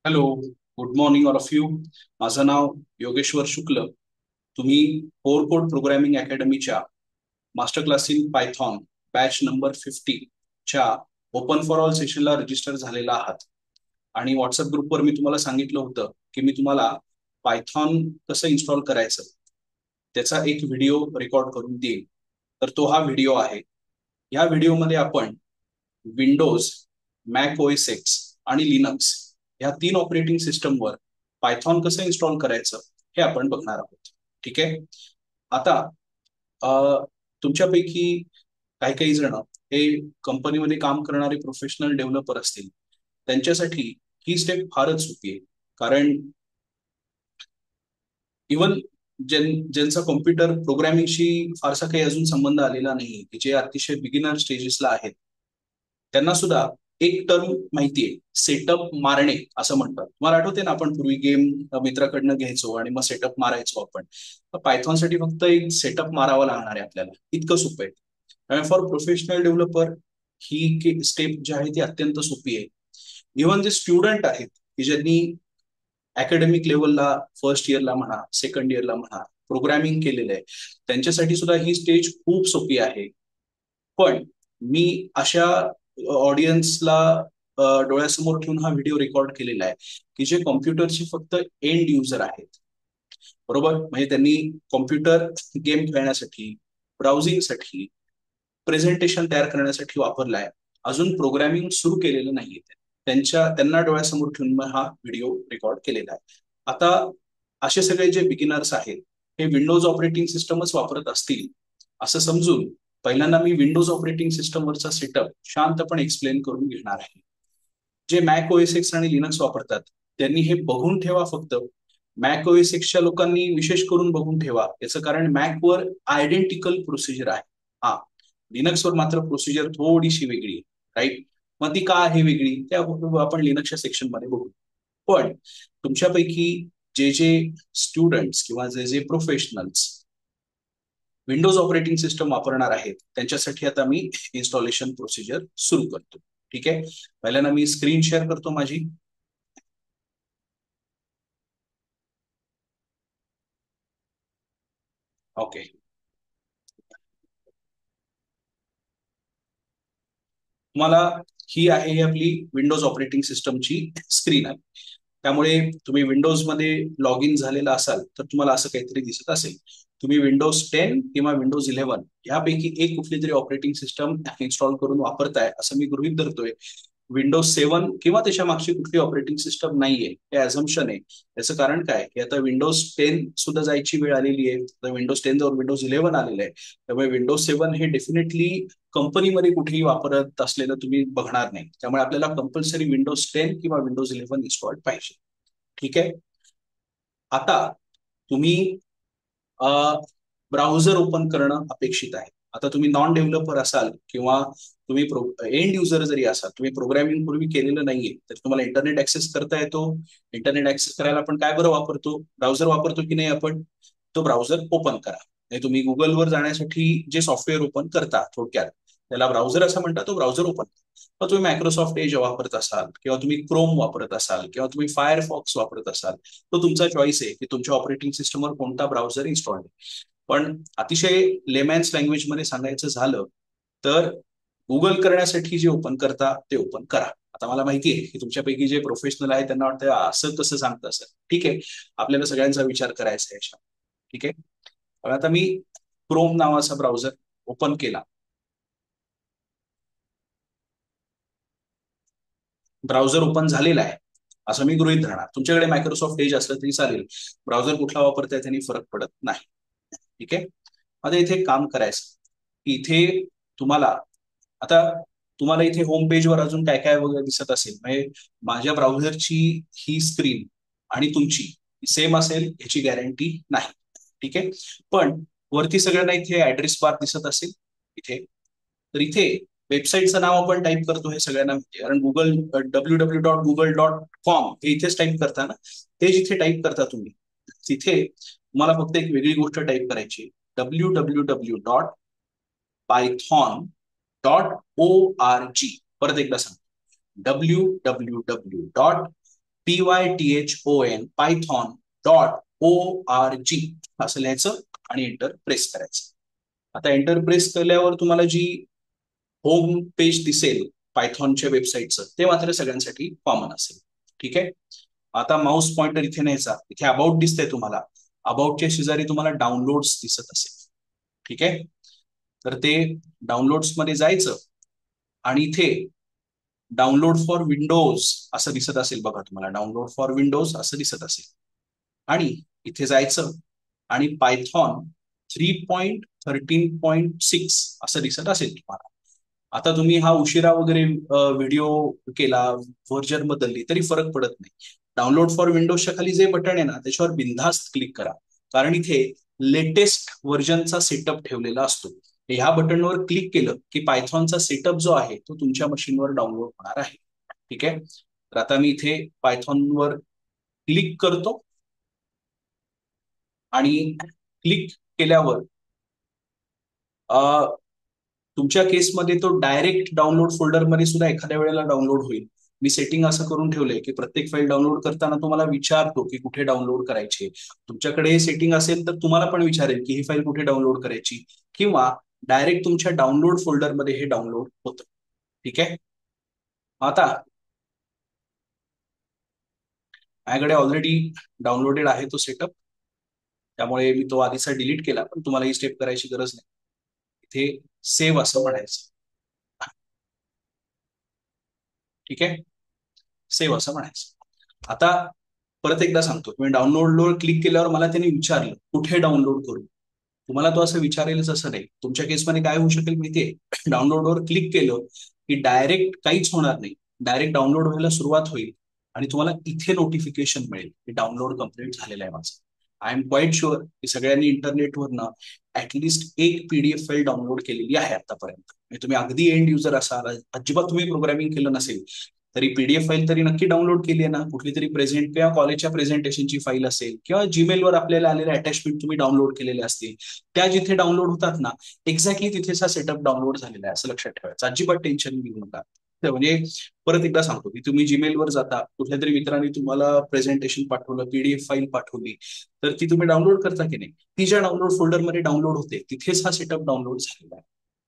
Hello, good morning all of you. माझं नाव योगेश्वर शुक्ल. तुम्ही फोर कोड प्रोग्रॅमिंग अकॅडमीच्या master class in Python batch number 50 च्या ओपन फॉर ऑल सेशनला रजिस्टर झालेला आहात. आणि व्हॉट्सअप ग्रुपवर मी तुम्हाला सांगितलं होतं की मी तुम्हाला पायथॉन कसं इन्स्टॉल करायचं त्याचा एक व्हिडिओ रेकॉर्ड करून देईन. तर तो हा व्हिडिओ आहे. या व्हिडिओमध्ये आपण विंडोज, मॅक ओएस एक्स आणि लिनक्स ह्या तीन ऑपरेटिंग सिस्टमवर पायथॉन कसं इन्स्टॉल करायचं हे आपण बघणार आहोत. ठीक आहे. आता तुमच्यापैकी काही काही जण हे कंपनीमध्ये काम करणारे प्रोफेशनल डेव्हलपर असतील, त्यांच्यासाठी ही स्टेप फारच सोपी आहे. कारण इवन ज्यांचा कॉम्प्युटर प्रोग्रॅमिंगशी फारसा काही अजून संबंध आलेला नाही, की जे अतिशय बिगिनर स्टेजेसला आहेत, त्यांना सुद्धा एक टर्म माहितीये, सेटअप मारणे असं म्हणतात. तुम्हाला आठवते ना, आपण पूर्वी गेम मित्राकडनं घ्यायचो आणि मग सेटअप मारायचो आपण. पायथॉन साठी फक्त एक सेटअप मारावा लागणार आहे आपल्याला, इतकं सोपं आहे. त्यामुळे फॉर प्रोफेशनल डेव्हलपर ही स्टेप जी आहे ती अत्यंत सोपी आहे. इव्हन जे स्टुडंट आहेत की ज्यांनी अकॅडमिक लेवलला फर्स्ट इयरला म्हणा, सेकंड इयरला म्हणा, प्रोग्रॅमिंग केलेलं आहे, त्यांच्यासाठी सुद्धा ही स्टेज खूप सोपी आहे. पण मी अशा ऑडियन्सला डोळ्यासमोर ठेवून हा व्हिडिओ रेकॉर्ड केलेला आहे की जे कॉम्प्युटरचे फक्त एंड युजर आहेत. बरोबर, म्हणजे त्यांनी कॉम्प्युटर गेम खेळण्यासाठी, ब्राउझिंगसाठी, प्रेझेंटेशन तयार करण्यासाठी वापरलाय. अजून प्रोग्रॅमिंग सुरू केलेलं नाहीये. त्यांना डोळ्यासमोर ठेवून मग हा व्हिडिओ रेकॉर्ड केलेला आहे. आता असे सगळे जे बिगिनर्स आहेत हे विंडोज ऑपरेटिंग सिस्टमच वापरत असतील असं समजून पहिल्यांदा मी विंडोज ऑपरेटिंग सिस्टमवरचा सेटअप शांतपणे एक्सप्लेन करून घेणार आहे. जे मॅक ओएस एक्स आणि लिनक्स वापरतात त्यांनी हे बघून ठेवा. फक्त मॅक ओएस एक्सच्या लोकांनी विशेष करून बघून ठेवा, याचं कारण मॅकवर आयडेंटिकल प्रोसिजर आहे. हा, लिनक्सवर मात्र प्रोसिजर थोडीशी वेगळी आहे. राईट. मग ती का आहे वेगळी ते आपण लिनक्सच्या सेक्शन मध्ये बघू. पण तुमच्यापैकी जे जे स्टुडंट्स किंवा जे जे प्रोफेशनल्स विंडोज ऑपरेटिंग सिस्टम वापरणार आहेत त्यांच्यासाठी आता मी इन्स्टॉलेशन प्रोसिजर सुरू करतो. ठीक आहे. पहिल्यांदा मी स्क्रीन शेअर करतो माझी. ओके. तुम्हाला ही आहे ही आपली विंडोज ऑपरेटिंग सिस्टमची स्क्रीन आहे. त्यामुळे तुम्ही विंडोज मध्ये लॉग इन झालेला असाल तर तुम्हाला असं काहीतरी दिसत असेल. तुम्ही विंडोज 10 किंवा विंडोज 11 यापैकी एक कुठली तरी ऑपरेटिंग सिस्टम इन्स्टॉल करून वापरताय असं मी गृहीत धरतोय. विंडोज 7 किंवा त्याच्या मागची कुठली ऑपरेटिंग सिस्टम नाहीये हे ॲझम्पशन आहे. याचं कारण काय, की आता विंडोज 10 सुद्धा जायची वेळ आलेली आहे. आता विंडोज 10 जाऊन विंडोज 11 आलेलं आहे. त्यामुळे विंडोज 7 हे डेफिनेटली कंपनीमध्ये कुठेही वापरत असलेलं तुम्ही बघणार नाही. त्यामुळे आपल्याला कंपल्सरी विंडोज 10 किंवा विंडोज 11 इन्स्टॉल पाहिजे. ठीक आहे. आता तुम्ही ब्राउझर ओपन करणं अपेक्षित आहे. आता तुम्ही नॉन डेव्हलपर असाल किंवा तुम्ही एंड युजर जरी असाल, तुम्ही प्रोग्रॅमिंग पूर्वी केलेलं नाहीये, तर तुम्हाला इंटरनेट ऍक्सेस करता येतो. इंटरनेट ऍक्सेस करायला आपण काय बरं वापरतो, ब्राउझर वापरतो की नाही आपण. तो ब्राउझर ओपन करा. नाही, तुम्ही गुगलवर जाण्यासाठी जे सॉफ्टवेअर ओपन करता थोडक्यात त्याला ब्राउझर असं म्हणतात. तो ब्राउझर ओपन. मग तुम्ही मायक्रोसॉफ्ट एज वापरत असाल किंवा तुम्ही क्रोम वापरत असाल किंवा तुम्ही फायरफॉक्स वापरत असाल, तो तुमचा चॉईस आहे की तुमच्या ऑपरेटिंग सिस्टमवर कोणता ब्राउझर इन्स्टॉल आहे. पण अतिशय लेमॅन्स लँग्वेज मध्ये सांगायचं झालं तर गुगल करण्यासाठी जे ओपन करता ते ओपन करा. आता मला माहिती आहे की तुमच्यापैकी जे प्रोफेशनल आहे त्यांना वाटतं असं कसं सांगतं सर. ठीक आहे, आपल्याला सगळ्यांचा विचार करायचा आहे याच्यात. ठीक आहे. पण आता मी क्रोम नावाचा ब्राउझर ओपन केला. ब्राउझर ओपन झालेला आहे असं मी गृहीत धरणार. तुमच्याकडे मायक्रोसॉफ्ट एज असलं तरी चालेल. ब्राउझर कुठला वापरताय त्यांनी फरक पडत नाही. ठीक आहे. आता इथे एक काम करायचं. इथे तुम्हाला आता तुम्हाला इथे होम पेजवर अजून काय काय वगैरे दिसत असेल. म्हणजे माझ्या ब्राउझरची ही स्क्रीन आणि तुमची सेम असेल याची गॅरंटी नाही. ठीक आहे. पण वरती सगळ्यांना इथे ऍड्रेस बार दिसत असेल इथे. तर इथे वेबसाईटचं नाव आपण टाईप करतो हे सगळ्यांना माहिती आहे. कारण गुगल www.google.com हे इथेच टाईप करता ना. ते जिथे टाईप करता तुम्ही तिथे तुम्हाला फक्त एक वेगळी गोष्ट टाईप करायची. www.python.org. परत एकदा सांग. www.python.org. PYTHON python.org असं लिहायचं आणि एंटर प्रेस करायचं. आता एंटर प्रेस केल्यावर तुम्हाला जी होम पेज दिसेल पायथॉनच्या वेबसाईटचं ते मात्र सगळ्यांसाठी कॉमन असेल. ठीक आहे. आता माऊस पॉइंटर इथे न्यायचा. इथे अबाउट दिसतंय तुम्हाला. अबाउटच्या शेजारी तुम्हाला डाउनलोड्स दिसत असेल. ठीक आहे. तर ते डाउनलोड्स मध्ये जायचं आणि इथे डाउनलोड फॉर विंडोज असं दिसत असेल बघा तुम्हाला. डाउनलोड फॉर विंडोज असं दिसत असेल आणि इथे जायचं आणि पायथॉन 3.13.6 असं दिसत असेल तुम्हाला. आता तुम्ही हा उशिरा वगैरे व्हिडिओ केला, व्हर्जन बदलली तरी फरक पडत नाही. डाउनलोड फॉर विंडोजच्या खाली जे बटन आहे ना त्याच्यावर बिनधास्त क्लिक करा, कारण इथे लेटेस्ट व्हर्जनचा सेटअप ठेवलेला असतो. ह्या बटनवर क्लिक केलं की पायथॉनचा सेटअप जो आहे तो तुमच्या मशीनवर डाउनलोड होणार आहे. ठीक आहे. तर आता मी इथे पायथॉनवर क्लिक करतो आणि क्लिक केल्यावर तुमच्या केसमध्ये तो डायरेक्ट डाउनलोड फोल्डरमध्ये सुद्धा एखाद्या वेळेला डाउनलोड होईल. मी सेटिंग असं करून ठेवलंय की प्रत्येक फाईल डाउनलोड करताना तुम्हाला विचारतो की कुठे डाउनलोड करायची. तुमच्याकडे हे सेटिंग असेल तर तुम्हाला पण विचारेल की ही फाईल कुठे डाउनलोड करायची, किंवा डायरेक्ट तुमच्या डाउनलोड फोल्डरमध्ये हे डाउनलोड होतं. ठीक आहे. आता माझ्याकडे ऑलरेडी डाउनलोडेड आहे तो सेटअप, त्यामुळे मी तो आधीचा डिलीट केला, पण तुम्हाला ही स्टेप करायची गरज नाही. इथे सेव्ह असं म्हणायचं. ठीक आहे. सेव्ह असं म्हणायचं. आता परत एकदा सांगतो, तुम्ही डाउनलोडवर क्लिक केल्यावर मला त्याने विचारलं कुठे डाउनलोड करू. तुम्हाला तो असं विचारेलच असं नाही. तुमच्या केसमध्ये काय होऊ शकेल माहितीये, डाउनलोडवर क्लिक केलं की डायरेक्ट काहीच होणार नाही. डायरेक्ट डाउनलोड व्हायला सुरुवात होईल आणि तुम्हाला इथे नोटिफिकेशन मिळेल की डाउनलोड कम्प्लीट झालेलं आहे माझं. आय एम क्वाईट शुअर की सगळ्यांनी इंटरनेटवरनं ऍटलिस्ट एक PDF फाईल डाउनलोड केलेली आहे आतापर्यंत. म्हणजे तुम्ही अगदी एंड युजर असाल, अजिबात तुम्ही प्रोग्रामिंग केलं नसेल तरी PDF फाईल तरी नक्की डाउनलोड केली आहे ना. कुठली तरी प्रेझेंट किंवा कॉलेजच्या प्रेझेंटेशनची फाईल असेल किंवा जीमेलवर आपल्याला आलेले अटॅचमेंट तुम्ही डाउनलोड केलेले असतील, त्या जिथे डाउनलोड होतात ना एक्झॅक्टली तिथेचा सेटअप डाउनलोड झालेला आहे असं लक्षात ठेवायचं. अजिबात टेन्शन घेऊ नका. म्हणजे परत एकदा सांगतो की तुम्ही जीमेलवर जाता, कुठल्या तरी मित्रांनी तुम्हाला प्रेझेंटेशन पाठवलं, PDF फाईल पाठवली, तर ती तुम्ही डाउनलोड करता की नाही, ती ज्या डाउनलोड फोल्डरमध्ये डाउनलोड होते तिथेच हा सेटअप डाउनलोड झालेला आहे.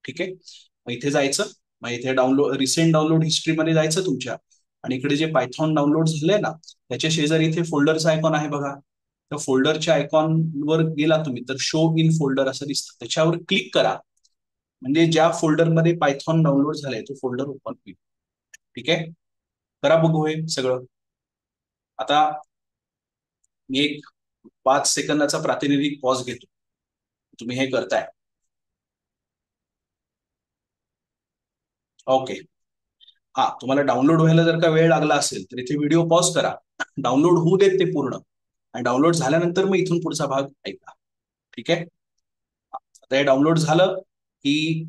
ठीक आहे. मग इथे जायचं. मग इथे डाउनलोड रिसेंट डाउनलोड हिस्ट्रीमध्ये जायचं तुमच्या, आणि इकडे जे पायथॉन डाउनलोड झालंय ना त्याच्या शेजारी इथे फोल्डरचा आयकॉन आहे बघा. त्या फोल्डरच्या आयकॉनवर गेला तुम्ही तर शो इन फोल्डर असं दिसतं, त्याच्यावर क्लिक करा. म्हणजे ज्या फोल्डरमध्ये पायथॉन डाउनलोड झालाय तो फोल्डर ओपन होईल. ठीक आहे. करा बघू हे सगळं. आता मी एक 5 सेकंदाचा प्रातिनिधिक पॉज घेतो. तुम्ही हे करताय. ओके. हा, तुम्हाला डाउनलोड व्हायला जर का वेळ लागला असेल तर इथे व्हिडिओ पॉज करा, डाउनलोड होऊ देत ते पूर्ण, आणि डाउनलोड झाल्यानंतर मग इथून पुढचा भाग ऐका. ठीक आहे. आता हे डाउनलोड झालं की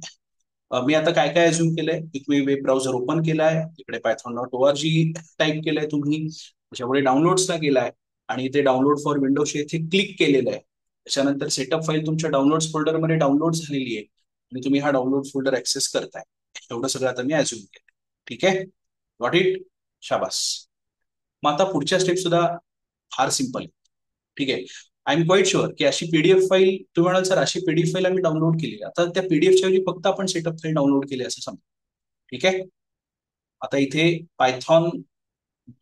मी आता काय काय अज्युम केलंय की तुम्ही वेब ब्राउझर ओपन केलाय, तिकडे python.org टाईप केलंय तुम्ही, त्याच्यापुढे डाउनलोड्सला गेलाय आणि इथे डाउनलोड फॉर विंडोज इथे क्लिक केलेलं आहे. त्याच्यानंतर सेटअप फाईल तुमच्या डाउनलोड्स फोल्डरमध्ये डाउनलोड झालेली आहे आणि तुम्ही हा डाउनलोड फोल्डर ऍक्सेस करताय. एवढं सगळं आता मी अज्युम केलं. ठीक आहे. Got it. शाबास. मग आता पुढच्या स्टेप सुद्धा फार सिंपल आहे. ठीक आहे. आय एम क्वाईट शुअर की अशी PDF फाईल तुम्ही म्हणाल सर अशी PDF फाईल आम्ही डाउनलोड केली, आता त्या PDFच्या ऐवजी फक्त आपण सेटअप फाईल डाउनलोड केली असं समजा. ठीक आहे. आता इथे पायथॉन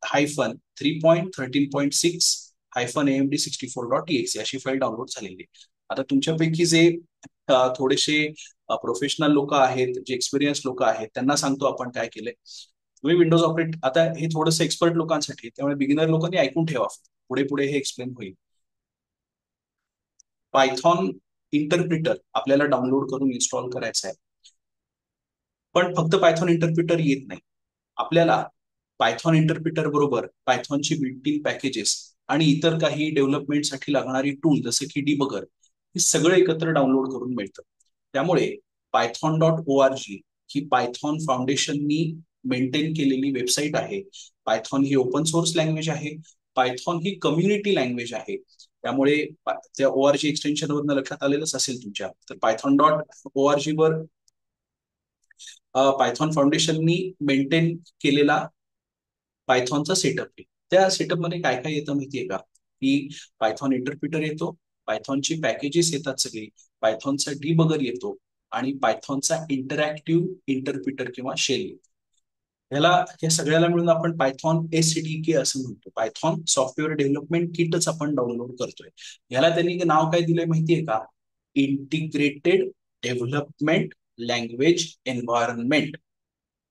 -3.13.6 -AMD64.exe अशी फाईल डाउनलोड झालेली आहे. आता तुमच्यापैकी जे थोडेसे प्रोफेशनल लोक आहेत, जे एक्सपिरियन्स लोक आहेत, त्यांना सांगतो आपण काय केलंय. तुम्ही विंडोज ऑपरेट, आता हे थोडंसं एक्सपर्ट लोकांसाठी, त्यामुळे बिगिनर लोकांनी ऐकून ठेवा, पुढे पुढे हे एक्सप्लेन होईल. पायथॉन इंटरप्रिटर आपल्याला डाउनलोड करून इन्स्टॉल करायचं आहे. पण फक्त पायथॉन इंटरप्रिटर येत नाही आपल्याला. पायथॉन इंटरप्रिटर बरोबर पायथॉनची बिल्ट इन पॅकेजेस आणि इतर काही डेव्हलपमेंटसाठी लागणारी टूल जसे की डिबगर, हे सगळं एकत्र डाउनलोड करून मिळतं. त्यामुळे python.org ही पायथॉन फाउंडेशननी मेंटेन केलेली वेबसाईट आहे. पायथॉन ही ओपन सोर्स लँग्वेज आहे. पायथॉन ही कम्युनिटी लँग्वेज आहे. त्यामुळे त्या ORG एक्सटेन्शन वरनं लक्षात आलेलंच असेल तुमच्या. तर python.org वर पायथॉन फाउंडेशननी मेंटेन केलेला पायथॉनचा सेटअप आहे. त्या सेटअपमध्ये काय काय येतं माहितीये का, की पायथॉन इंटरप्रिटर येतो, पायथॉनची पॅकेजेस येतात सगळी, पायथॉनचा डिबगर येतो आणि पायथॉनचा इंटरॅक्टिव्ह इंटरप्रिटर किंवा शेल येतो. ह्याला हे सगळ्याला मिळून आपण पायथॉन एसडीके असं म्हणतो. पायथॉन सॉफ्टवेअर डेव्हलपमेंट किटच आपण डाउनलोड करतोय. ह्याला त्यांनी नाव काय दिलंय माहितीये का, integrated development language environment.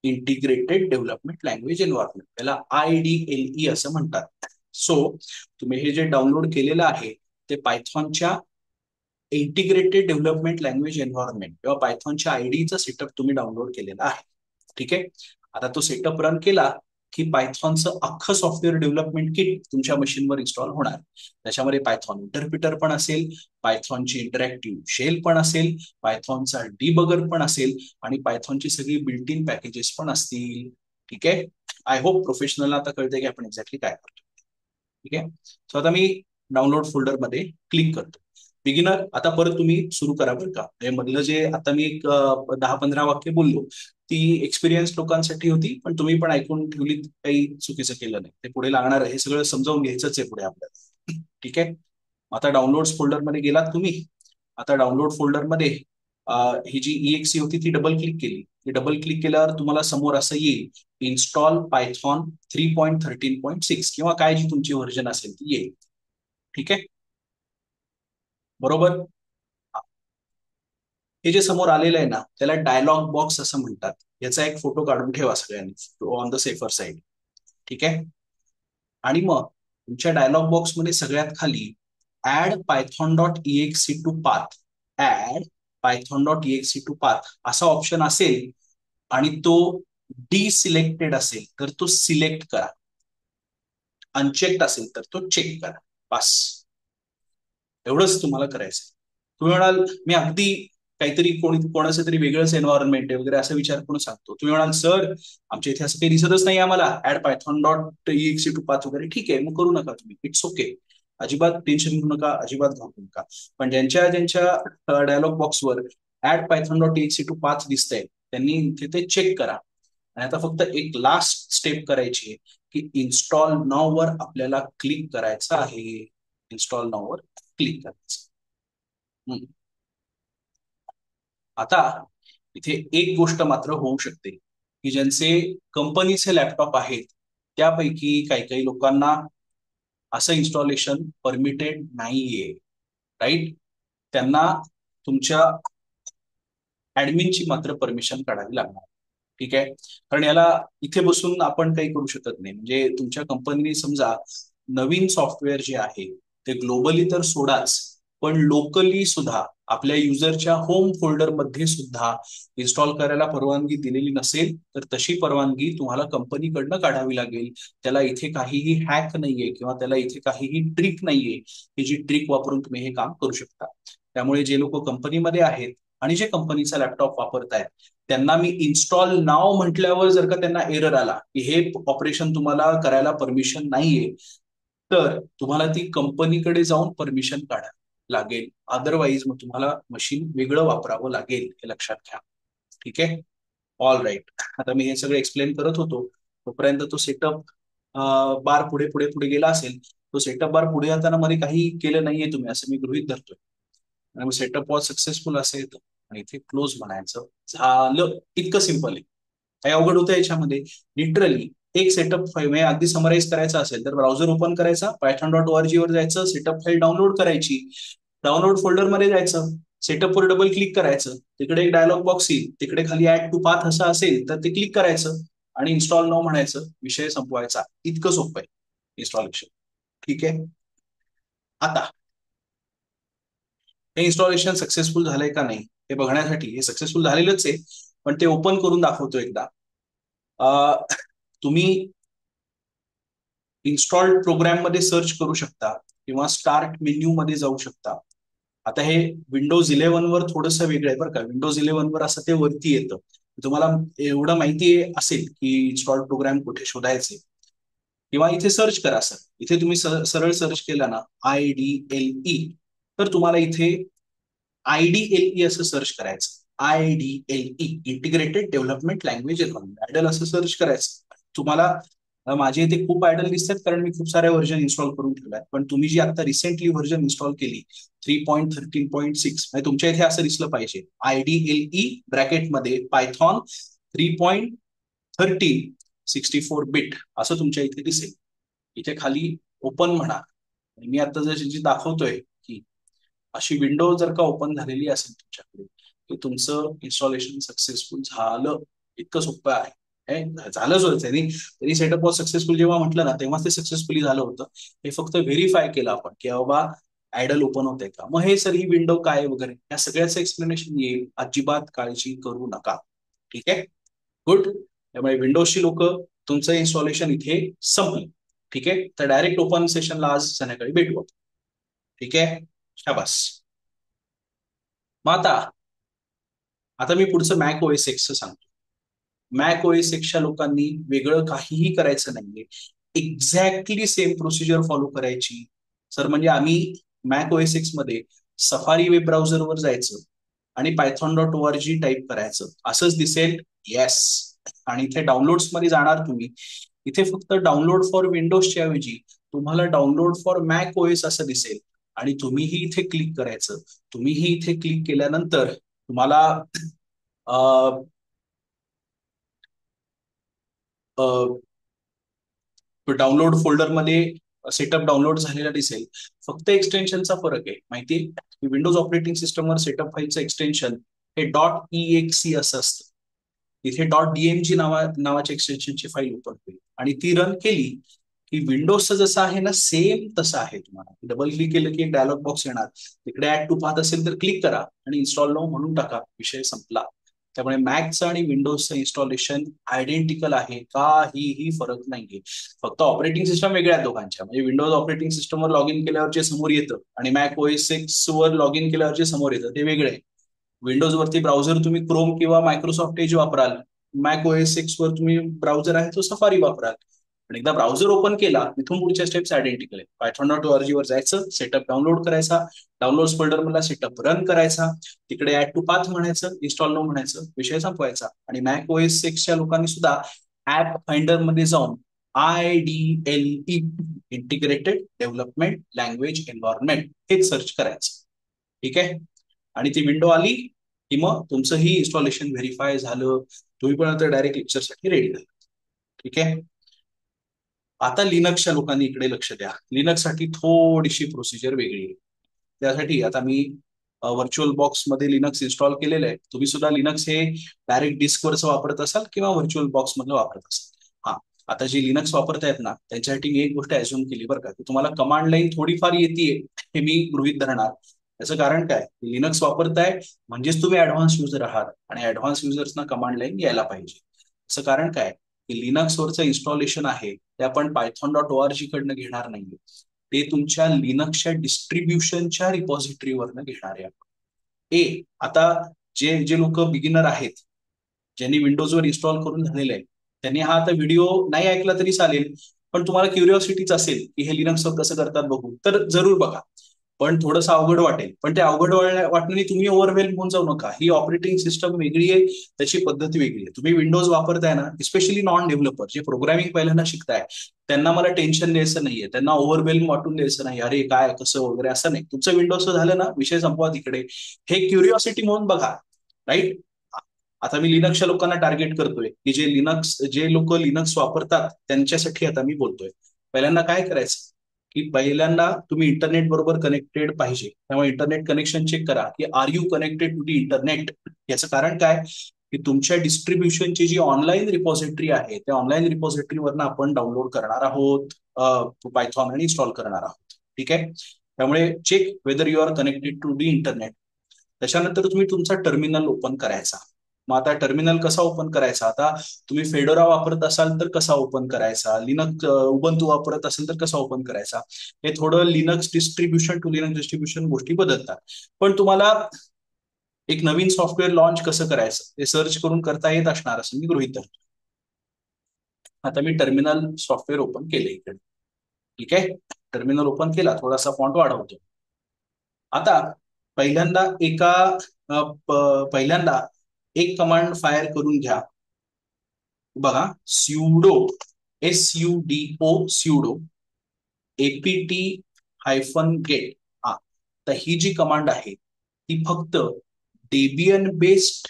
Integrated development language environment, त्याला IDLE असं म्हणतात. सो तुम्ही हे जे डाउनलोड केलेलं आहे ते पायथॉनच्या इंटिग्रेटेड डेव्हलपमेंट लँग्वेज एन्व्हायरमेंट किंवा पायथॉनच्या आयडीचा सेटअप तुम्ही डाउनलोड केलेला आहे. ठीक आहे. आता तो सेटअप रन केला की पायथॉनचं अख्खं सॉफ्टवेअर डेव्हलपमेंट किट तुमच्या मशीनवर इन्स्टॉल होणार. त्याच्यामध्ये पायथॉन इंटरप्रिटर पण असेल, पायथॉनची इंटरॅक्टिव्ह शेल पण असेल, पायथॉनचा डिबगर पण असेल आणि पायथॉनची सगळी बिल्ट इन पॅकेजेस पण असतील. ठीक आहे. आय होप प्रोफेशनल आता कळते की आपण एक्झॅक्टली काय करतो. ठीक आहे. सो आता मी डाउनलोड फोल्डर मध्ये क्लिक करतो. बिगिनर, आता परत तुम्ही सुरू करा बरं का. हे मधलं जे आता मी एक 10-15 वाक्य बोललो ती एक्सपिरियन्स लोकांसाठी होती, पण तुम्ही पण ऐकून ठेवली, काही चुकीचं केलं नाही. ते पुढे लागणार आहे, हे सगळं समजावून घ्यायचंच आहे पुढे आपल्याला. ठीक आहे. आता डाउनलोड फोल्डर मध्ये गेलात तुम्ही. आता डाउनलोड फोल्डर मध्ये ही जी EXE होती ती डबल क्लिक केली. ती डबल क्लिक केल्यावर तुम्हाला समोर असं येईल, इन्स्टॉल पायथॉन 3.13.6 किंवा काय जी तुमची व्हर्जन असेल ती येईल. ठीक आहे. बरोबर. हे जे समोर आलेलं आहे ना त्याला डायलॉग बॉक्स असं म्हणतात. याचा एक फोटो काढून ठेवा सगळ्यांनी ऑन द सेफर साईड. ठीक आहे. आणि मग तुमच्या डायलॉग बॉक्समध्ये सगळ्यात खाली add Python dot EXE to path, add Python dot EXE to path असा ऑप्शन असेल आणि तो डिसिलेक्टेड असेल तर तो सिलेक्ट करा, अनचेक्ड असेल तर तो चेक करा. बस एवढंच तुम्हाला करायचं. तुम्ही म्हणाल मी अगदी काहीतरी कोणाचं तरी वेगळंच एन्व्हायरमेंट आहे वगैरे असा विचार करून सांगतो. तुम्ही म्हणाल सर आमच्या इथे असं काही दिसतच नाही आम्हाला, add Python dot EXE to path वगैरे. ठीक आहे, मग करू नका तुम्ही, इट्स ओके. अजिबात टेन्शन घेऊ नका, अजिबात घाबरू नका. पण ज्यांच्या ज्यांच्या डायलॉग बॉक्सवर add Python dot EXE to path दिसतंय त्यांनी तिथे चेक करा. आणि आता फक्त एक लास्ट स्टेप करायची आहे की इन्स्टॉल नाव वर आपल्याला क्लिक करायचं आहे. इन्स्टॉल नाव वर क्लिक करायचं. आता इथे एक गोष्ट मात्र होऊ शकते की ज्यांचे कंपनीचे लॅपटॉप आहेत त्यापैकी काही काही लोकांना असं इन्स्टॉलेशन परमिटेड नाहीये. राईट. त्यांना तुमच्या ऍडमिनची मात्र परमिशन काढावी लागणार. ठीक आहे. कारण याला इथे बसून आपण काही करू शकत नाही. म्हणजे तुमच्या कंपनीने समजा नवीन सॉफ्टवेअर जे आहे ते ग्लोबली तर सोडाच, पण लोकली सुद्धा आपल्या युजरच्या होम फोल्डर मध्ये सुद्धा इन्स्टॉल करायला परवानगी दिलेली नसेल तर तशी परवानगी तुम्हाला कंपनीकडनं काढावी लागेल. त्याला इथे काहीही हॅक नाहीये किंवा त्याला इथे काहीही ट्रिक नाहीये की जी ट्रिक वापरून तुम्ही हे काम करू शकता. त्यामुळे जे लोक कंपनीमध्ये आहेत आणि जे कंपनीचा लॅपटॉप वापरतायत त्यांना मी इन्स्टॉल नाव म्हटल्यावर जर का त्यांना एरर आला की हे ऑपरेशन तुम्हाला करायला परमिशन नाहीये तर तुम्हाला ती कंपनीकडे जाऊन परमिशन काढावी लागेल. अदरवाईज मग तुम्हाला मशीन वेगळं वापरावं लागेल, हे लक्षात घ्या. ठीक आहे. All right. आता मी हे सगळं एक्सप्लेन करत होतो तोपर्यंत तो सेटअप बार पुढे पुढे पुढे गेला असेल. तो सेटअप बार पुढे जाताना मध्ये काही केलं नाहीये तुम्ही असं मी गृहीत धरतोय. आणि मग सेटअप वॉज सक्सेसफुल असेल आणि इथे क्लोज म्हणायचं. झालं. इतकं सिम्पल आहे. काही अवघड होतं याच्यामध्ये. लिटरली एक सेटअप फाईल म्हणजे अगदी समराईज करायचं असेल तर ब्राउझर ओपन करायचा, python.org वर जायचं, सेटअप फाईल डाउनलोड करायची, डाउनलोड फोल्डर मध्ये जायचं, सेटअप वर डबल क्लिक करायचं, तिकडे एक डायलॉग बॉक्स येईल, तिकडे खाली ऍड टू पाथ असं असेल तर ते क्लिक करायचं आणि इन्स्टॉल नाव म्हणायचं, विषय संपवायचा. इतकं सोपं आहे इन्स्टॉलेशन. ठीक आहे. आता हे इन्स्टॉलेशन सक्सेसफुल झालंय का नाही हे बघण्यासाठी, हे सक्सेसफुल झालेलंच आहे पण ते ओपन करून दाखवतो एकदा. तुम्ही इन्स्टॉल्ड प्रोग्राम मध्ये सर्च करू शकता किंवा स्टार्ट मेन्यू मध्ये जाऊ शकता. आता हे विंडोज 11 वर थोडंसं वेगळं आहे बरं का. विंडोज 11 वर असं ते वरती येतं. तुम्हाला एवढं माहिती असेल की इन्स्टॉल्ड प्रोग्राम कुठे शोधायचे किंवा इथे सर्च करा सर. इथे तुम्ही सरळ सर्च केला ना IDLE तर तुम्हाला इथे IDLE असं सर्च करायचं. IDLE integrated development language environment, IDLE असं सर्च करायचं. तुम्हाला माझे इथे खूप आयडल दिसतात कारण मी खूप साऱ्या व्हर्जन इन्स्टॉल करून ठेवल्यात. पण तुम्ही जी आता रिसेंटली व्हर्जन इन्स्टॉल केली 3.13.6, म्हणजे तुमच्या इथे असं दिसलं पाहिजे IDLE ब्रॅकेटमध्ये पायथॉन 3.13 64 बिट असं तुमच्या इथे दिसेल. इथे खाली ओपन म्हणा. आणि मी आता जशी जी दाखवतोय की अशी विंडो जर का ओपन झालेली असेल तुमच्याकडे, की तुमचं इन्स्टॉलेशन सक्सेसफुल झालं. इतकं सोपं आहे. झालंच होतं त्यांनी सेटअप वॉज सक्सेसफुल जेव्हा म्हटलं ना तेव्हा ते सक्सेसफुली झालं होतं. हे फक्त व्हेरीफाय केलं आपण की बाबा आयडल ओपन होते का. मग हे सर ही विंडो काय वगैरे या सगळ्याचं एक्सप्लेनेशन येईल. अजिबात काळजी करू नका. ठीक आहे. गुड. त्यामुळे विंडोजची लोक तुमचं इन्स्टॉलेशन इथे संपलं. ठीक आहे. तर डायरेक्ट ओपन सेशनला आज संध्याकाळी भेटू. ठीक आहे. शाबास. मग आता मी पुढचं मॅक ओएस एक्सचं सांगतो. मॅक ओएस एक्सच्या लोकांनी वेगळं काहीही करायचं नाहीये. एक्झॅक्टली सेम प्रोसिजर फॉलो करायची. सर म्हणजे आम्ही मॅक ओएस एक्स मध्ये सफारी वेब ब्राउझरवर जायचं आणि python.org टाईप करायचं असंच दिसेल. येस. आणि इथे डाउनलोड्स मध्ये जाणार तुम्ही. इथे फक्त डाउनलोड फॉर विंडोजच्या ऐवजी तुम्हाला डाउनलोड फॉर मॅक ओएस असं दिसेल. आणि तुम्हीही इथे क्लिक करायचं. तुम्हीही इथे क्लिक केल्यानंतर तुम्हाला डाउनलोड फोल्डरमध्ये सेटअप डाउनलोड झालेला दिसेल. फक्त एक्सटेन्शनचा फरक आहे माहिती. विंडोज ऑपरेटिंग सिस्टमवर सेटअप फाईलचं एक्सटेन्शन हे .exe असं असतं. इथे .dmg नावाच्या एक्सटेन्शनची फाईल ओपन होईल आणि ती रन केली की विंडोजचं जसं आहे ना सेम तसं आहे. तुम्हाला डबल क्लिक केलं की एक डायलॉग बॉक्स येणार. तिकडे ऍड टू पाहत असेल तर क्लिक करा आणि इन्स्टॉल नाऊ म्हणून टाका. विषय संपला. त्यामुळे मॅकचं आणि विंडोजचं इन्स्टॉलेशन आयडेंटिकल आहे. काहीही फरक नाहीये. फक्त ऑपरेटिंग सिस्टम वेगळ्या आहेत दोघांच्या. म्हणजे विंडोज ऑपरेटिंग सिस्टमवर लॉग इन केल्यावर जे समोर येतं आणि मॅक ओएस एक्स वर लॉग इन केल्यावर जे समोर येतं ते वेगळे आहे. विंडोज वरती ब्राउझर तुम्ही क्रोम किंवा मायक्रोसॉफ्ट एज वापराल. मॅक ओएस एक्स वर तुम्ही ब्राउझर आहे तो सफारी वापराल. पण एकदा ब्राउझर ओपन केला तिथून पुढच्या स्टेप्स आयडेंटिकल आहे. python.org वर जायचं, सेटअप डाउनलोड करायचा, डाउनलोड फोल्डर मधला सेटअप रन करायचा, तिकडे ऍड टू पाथ म्हणायचं, इन्स्टॉल नो म्हणायचं, विषय संपवायचा. आणि मॅक ओएस एक्सच्या लोकांनी सुद्धा ऍप फाइंडर मध्ये जाऊन IDLE integrated development language environment हेच सर्च करायचं. ठीक आहे. आणि ती विंडो आली की मग तुमचंही इन्स्टॉलेशन व्हेरीफाय झालं. तुम्ही पण आता डायरेक्ट लेक्चरसाठी रेडी झाला. ठीक आहे. आता लिनक्सच्या लोकांनी इकडे लक्ष द्या. लिनक्ससाठी थोडीशी प्रोसिजर वेगळी आहे. त्यासाठी आता मी व्हर्च्युअल बॉक्स मध्ये लिनक्स इन्स्टॉल केलेलं आहे. तुम्ही सुद्धा लिनक्स हे डायरेक्ट डिस्कवरचं वापरत असाल किंवा व्हर्च्युअल बॉक्स मधलं वापरत असाल. हा. आता जे लिनक्स वापरतायत ना त्यांच्यासाठी मी एक गोष्ट ऍझ्युम केली बरं का, की तुम्हाला कमांड लाईन थोडीफार येते हे मी गृहीत धरणार. त्याचं कारण काय, लिनक्स वापरताय म्हणजेच तुम्ही ऍडव्हान्स युजर आहात आणि ऍडव्हान्स युजर्सना कमांड लाईन यायला पाहिजे. त्याचं कारण काय, की लिनक्सवरचं इन्स्टॉलेशन आहे ते आपण python.org कडनं घेणार नाहीये. ते तुमच्या लिनक्सच्या डिस्ट्रीब्युशनच्या रिपॉझिटरीवरनं घेणार आहे आपण. आता जे जे लोक बिगिनर आहेत, ज्यांनी विंडोजवर इन्स्टॉल करून झालेलं आहे, त्यांनी हा आता व्हिडिओ नाही ऐकला तरी चालेल. पण तुम्हाला क्युरिओसिटीच असेल की हे लिनक्सवर कसं करतात बघू, तर जरूर बघा. पण थोडंसं अवघड वाटेल. पण ते अवघड वाटण्याने तुम्ही ओव्हरवेल्म होऊन जाऊ नका. ही ऑपरेटिंग सिस्टम वेगळी आहे, त्याची पद्धत वेगळी आहे. तुम्ही विंडोज वापरताय ना, स्पेशली नॉन डेव्हलपर जे प्रोग्रामिंग पहिल्यांदा शिकताय, त्यांना मला टेन्शन द्यायचं नाहीये. त्यांना ओव्हरवेल्म वाटून द्यायचं नाही, अरे काय कसं वगैरे असं नाही. तुमचं विंडोजचं झालं ना, विषय संपवा तिकडे. हे क्युरिओसिटी म्हणून बघा. राईट. आता मी लिनक्सच्या लोकांना टार्गेट करतोय की जे लोक लिनक्स वापरतात त्यांच्यासाठी आता मी बोलतोय. पहिल्यांदा काय करायचं, की पहिल्यांदा तुम्ही इंटरनेट बरोबर कनेक्टेड पाहिजे. त्यामुळे इंटरनेट कनेक्शन चेक करा की are you connected to the internet. याचं कारण काय, की तुमच्या डिस्ट्रीब्युशनची जी ऑनलाईन रिपॉझिटरी आहे त्या ऑनलाईन रिपॉझिटरीवरनं आपण डाउनलोड करणार आहोत पायथॉन आणि इन्स्टॉल करणार आहोत. ठीक आहे. त्यामुळे check whether you are connected to the internet. त्याच्यानंतर तुम्ही तुमचा टर्मिनल ओपन करायचा. मग आता टर्मिनल कसा ओपन करायचा, आता तुम्ही फेडोरा वापरत असाल तर कसा ओपन करायचा, लिनक्स उबंतू वापरत असेल तर कसा ओपन करायचा. हे थोडं Linux distribution to Linux distribution गोष्टी बदलतात. पण तुम्हाला एक नवीन सॉफ्टवेअर लॉन्च कसं करायचं ते सर्च करून करता येत असणार असं मी गृहीत धरतो. आता मी टर्मिनल सॉफ्टवेअर ओपन केले इकडे. ठीक आहे. टर्मिनल ओपन केला, थोडासा फॉन्ट वाढवतो. आता पहिल्यांदा पहिल्यांदा एक कमांड फायर करून घ्या. बघा, स्यूडो sudo apt-get. हा, तर ही जी कमांड आहे ती फक्त डेबियन बेस्ड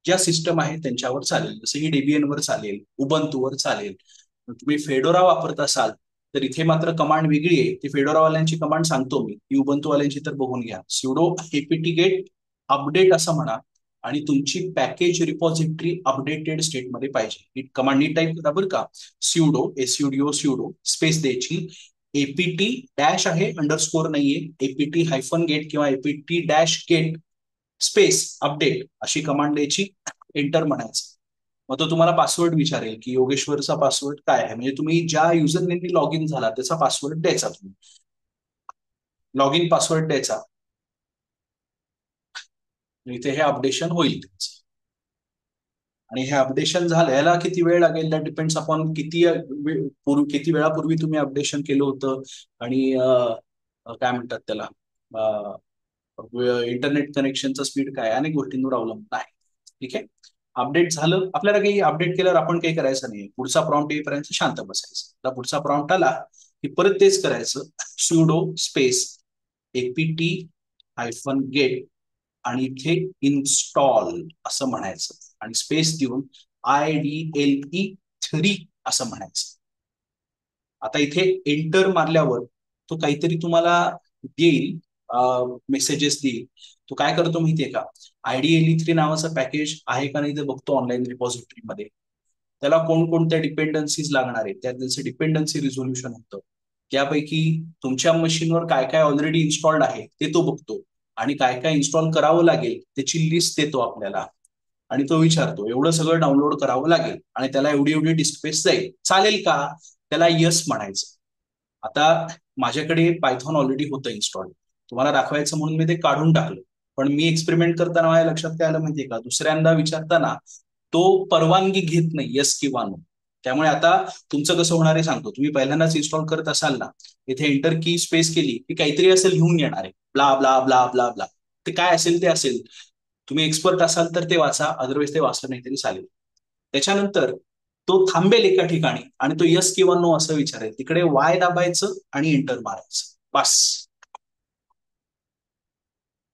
ज्या सिस्टम आहेत त्यांच्यावर चालेल. जसं ही डेबियनवर चालेल, उबंतूवर चालेल. तुम्ही फेडोरा वापरत असाल तर इथे मात्र कमांड वेगळी आहे. ती फेडोरावाल्यांची कमांड सांगतो मी, ही उबंतूवाल्यांची तर बघून घ्या. sudo apt-get अपडेट असं म्हणा आणि तुमची पॅकेज रिपॉझिटरी अपडेटेड स्टेटमध्ये पाहिजे. ही कमांड नीट टाईप करा बरं का. sudo sudo स्पेस द्यायची, एपीटी डॅश आहे, अंडरस्कोर नाहीये, एपीटी हायफन गेट किंवा APT dash get space update अशी कमांड द्यायची, एंटर म्हणायचं. मग तो तुम्हाला पासवर्ड विचारेल की योगेश्वरचा पासवर्ड काय आहे, म्हणजे तुम्ही ज्या युजरनेमनी लॉग इन झाला त्याचा पासवर्ड द्यायचा. तुम्ही लॉग इन पासवर्ड द्यायचा. इथे हे अपडेशन होईल त्याचं. आणि हे अपडेशन झालं, याला किती वेळ लागेल दॅट डिपेंड्स अपॉन किती वेळापूर्वी तुम्ही अपडेशन केलं होतं आणि काय म्हणतात त्याला, इंटरनेट कनेक्शनचं स्पीड काय, अनेक गोष्टींवर अवलंबून आहे. ठीक आहे. अपडेट झालं, आपल्याला काही अपडेट केल्यावर आपण काही करायचं नाही, पुढचा प्रॉम्प्ट येईपर्यंत शांत बसायचं. आता पुढचा प्रॉम्प्ट आला की परत तेच करायचं, sudo space APT hyphen get आणि इथे इन्स्टॉल असं म्हणायचं आणि स्पेस देऊन IDLE3 असं म्हणायचं. आता इथे एंटर मारल्यावर तो काहीतरी तुम्हाला देईल, मेसेजेस देईल. तो काय करतो माहितीये का, IDLE3 नावाचं पॅकेज आहे का नाही ते बघतो ऑनलाईन रिपॉझिटरीमध्ये. त्याला कोणकोणत्या डिपेंडन्सीज लागणार आहेत, त्याचं डिपेंडन्सी रिझोल्युशन होतं. त्यापैकी तुमच्या मशीनवर काय काय ऑलरेडी इन्स्टॉल्ड आहे ते तो बघतो आणि काय काय इन्स्टॉल करावं लागेल त्याची लिस्ट देतो आपल्याला. आणि तो विचारतो एवढं सगळं डाउनलोड करावं लागेल आणि त्याला एवढी एवढी डिस्क स्पेस जाईल, चालेल का? त्याला यस म्हणायचं. आता माझ्याकडे पायथॉन ऑलरेडी होतं इन्स्टॉल, तुम्हाला दाखवायचं म्हणून मी ते काढून टाकलं. पण मी एक्सपेरिमेंट करताना माझ्या लक्षात काय आलं माहितीये का, दुसऱ्यांदा विचारताना तो परवानगी घेत नाही यस किंवा नो. त्यामुळे आता तुमचं कसं होणार आहे सांगतो. तुम्ही पहिल्यांदाच इन्स्टॉल करत असाल ना, इथे एंटर की स्पेस केली की काहीतरी असेल लिहून येणार आहे, blah blah blah blah blah. ते काय असेल ते असेल. तुम्ही एक्सपर्ट असाल तर ते वाचा, अदरवाईज ते वाचलं नाही तरी चालेल. त्याच्यानंतर तो थांबेल एका ठिकाणी आणि तो यस किंवा नो असं विचारेल, तिकडे वाय दाबायचं आणि एंटर मारायचं, बस.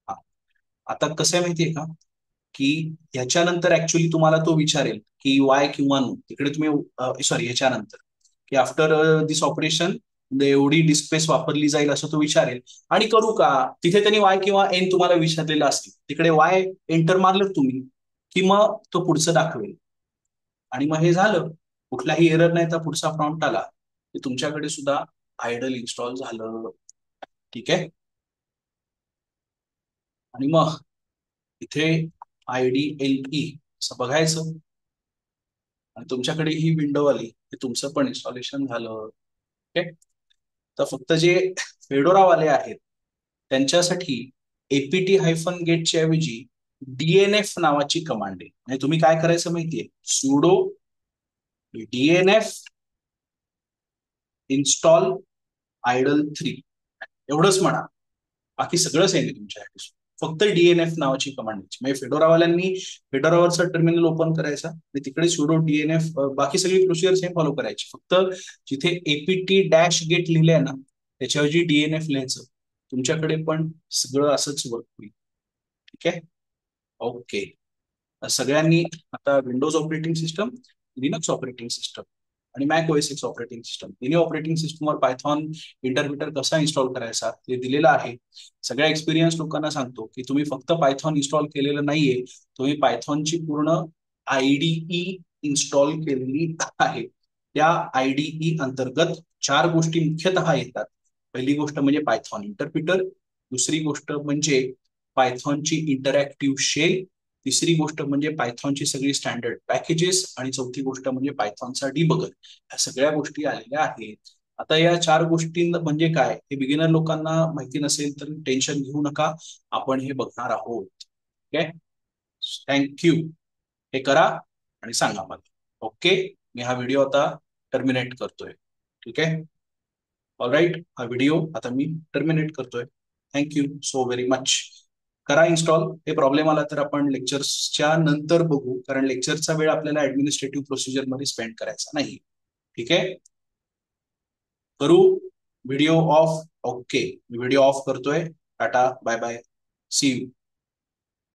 हा. आता कसं आहे माहितीये का की ह्याच्यानंतर ऍक्च्युली तुम्हाला तो विचारेल की वाय किंवा नो. तिकडे तुम्ही सॉरी, ह्याच्यानंतर की आफ्टर दिस ऑपरेशन एवढी डिस्पेस वापरली जाईल असं तो विचारेल आणि करू का, तिथे त्यांनी वाय किंवा एन तुम्हाला विचारलेलं असेल, तिकडे वाय एंटर मारलं तुम्ही की मग तो पुढचं दाखवेल. आणि मग हे झालं, कुठलाही एरर नाही तर पुढचा प्रॉम्प्ट आला की तुमच्याकडे सुद्धा आयडल इन्स्टॉल झालं. ठीक आहे. आणि मग इथे IDLE असं बघायचं आणि तुमच्याकडे ही विंडो आली की तुमचं पण इन्स्टॉलेशन झालं. ओके. तर फक्त जे फेडोरावाले आहेत त्यांच्यासाठी एपीटी हायफन गेटच्या ऐवजी DNF नावाची कमांड आहे. म्हणजे तुम्ही काय करायचं माहितीये, sudo DNF इन्स्टॉल idle3 एवढंच म्हणा, बाकी सगळं सेम आहे तुमच्यासाठी. फक्त DNF नावाची कमांड द्यायची. म्हणजे फेडोरावाल्यांनी फेडोरावरचा टर्मिनल ओपन करायचा आणि तिकडे sudo DNF, बाकी सगळी प्रोसिजर सेम फॉलो करायची. फक्त जिथे एपीटी डॅश गेट लिहिलंय ना त्याच्याऐवजी DNF लिहायचं. तुमच्याकडे पण सगळं असंच वर्क होईल. ठीक आहे. ओके. सगळ्यांनी आता Windows operating system, Linux operating system आणि Mac OS X operating system, तिन्ही ऑपरेटिंग सिस्टमवर पायथॉन इंटरप्रिटर कसा इन्स्टॉल करायचा ते दिलेलं आहे. सगळ्या एक्सपिरियन्स लोकांना सांगतो की तुम्ही फक्त पायथॉन इन्स्टॉल केलेलं नाहीये, तुम्ही पायथॉनची पूर्ण IDE इन्स्टॉल केलेली आहे. त्या IDE अंतर्गत 4 गोष्टी मुख्यतः येतात. पहिली गोष्ट म्हणजे पायथॉन इंटरप्रिटर, दुसरी गोष्ट म्हणजे पायथॉनची इंटरॅक्टिव्ह शेल, तिसरी गोष्ट म्हणजे पायथॉनची सगळी स्टँडर्ड पॅकेजेस आणि चौथी गोष्ट म्हणजे पायथॉनचा डिबगर. ह्या सगळ्या गोष्टी आलेल्या आहेत. आता या 4 गोष्टी म्हणजे काय हे बिगिनर लोकांना माहिती नसेल तर टेन्शन घेऊ नका, आपण हे बघणार आहोत. ओके. थँक्यू. हे करा आणि सांगा मला. ओके. मी हा व्हिडिओ आता टर्मिनेट करतोय. ठीक आहे. ऑलराईट, हा व्हिडिओ आता मी टर्मिनेट करतोय. Thank you so very much. करा इन्स्टॉल. हे प्रॉब्लेम आला तर आपण लेक्चर्सच्या नंतर बघू, कारण लेक्चरचा वेळ आपल्याला ऍडमिनिस्ट्रेटिव्ह प्रोसिजर मध्ये स्पेंड करायचा नाही. ठीक आहे, करू व्हिडिओ ऑफ. ओके, मी व्हिडिओ ऑफ करतोय. Tata, bye bye, see you.